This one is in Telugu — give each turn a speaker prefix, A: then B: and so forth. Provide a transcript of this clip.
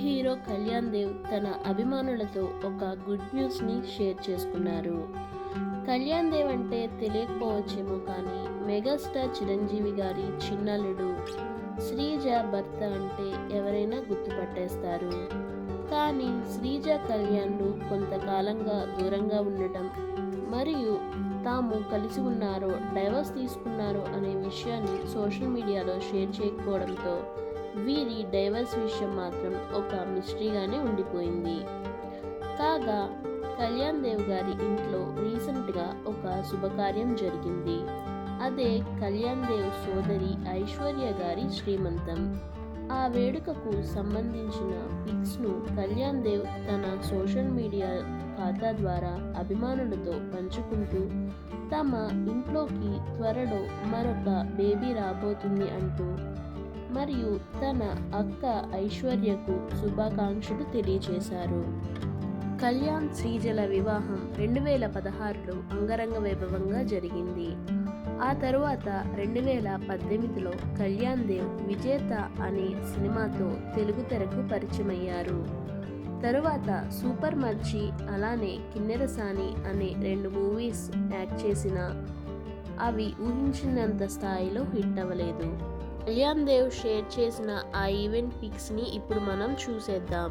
A: హీరో కళ్యాణ్ దేవ్ తన అభిమానులతో ఒక గుడ్ న్యూస్ని షేర్ చేసుకున్నారు. కళ్యాణ్ దేవ్ అంటే తెలియకపోవచ్చేమో కానీ మెగాస్టార్ చిరంజీవి గారి చిన్నల్లుడు శ్రీజ భర్త అంటే ఎవరైనా గుర్తుపట్టేస్తారు. కానీ శ్రీజ కళ్యాణ్లు కొంతకాలంగా దూరంగా ఉండటం మరియు తాము కలిసి ఉన్నారో డైవర్స్ తీసుకున్నారో అనే విషయాన్ని సోషల్ మీడియాలో షేర్ చేయకపోవడంతో వీరి డైవర్స్ విషయం మాత్రం ఒక మిస్టరీగానే ఉండిపోయింది. కాగా కళ్యాణ్ దేవ్ గారి ఇంట్లో రీసెంట్గా ఒక శుభకార్యం జరిగింది. అదే కళ్యాణ్ దేవ్ సోదరి ఐశ్వర్య గారి శ్రీమంతం. ఆ వేడుకకు సంబంధించిన పిక్స్ను కళ్యాణ్ దేవ్ తన సోషల్ మీడియా ఖాతా ద్వారా అభిమానులతో పంచుకుంటూ తమ ఇంట్లోకి త్వరలో మరొక బేబీ రాబోతుంది అంటూ మరియు తన అక్క ఐశ్వర్యకు శుభాకాంక్షలు తెలియజేశారు. కళ్యాణ్ శ్రీజల వివాహం 2016లో అంగరంగ వైభవంగా జరిగింది. ఆ తరువాత 2018లో కళ్యాణ్ దేవ్ విజేత అనే సినిమాతో తెలుగు తెరకు పరిచయమయ్యారు. తరువాత సూపర్ మర్చి అలానే కిన్నెరసాని అనే 2 మూవీస్ యాక్ట్ చేసినా అవి ఊహించినంత స్థాయిలో హిట్ అవ్వలేదు. కళ్యాణ్ దేవ్ షేర్ చేసిన ఆ ఈవెంట్ పిక్స్ని ఇప్పుడు మనం చూసేద్దాం.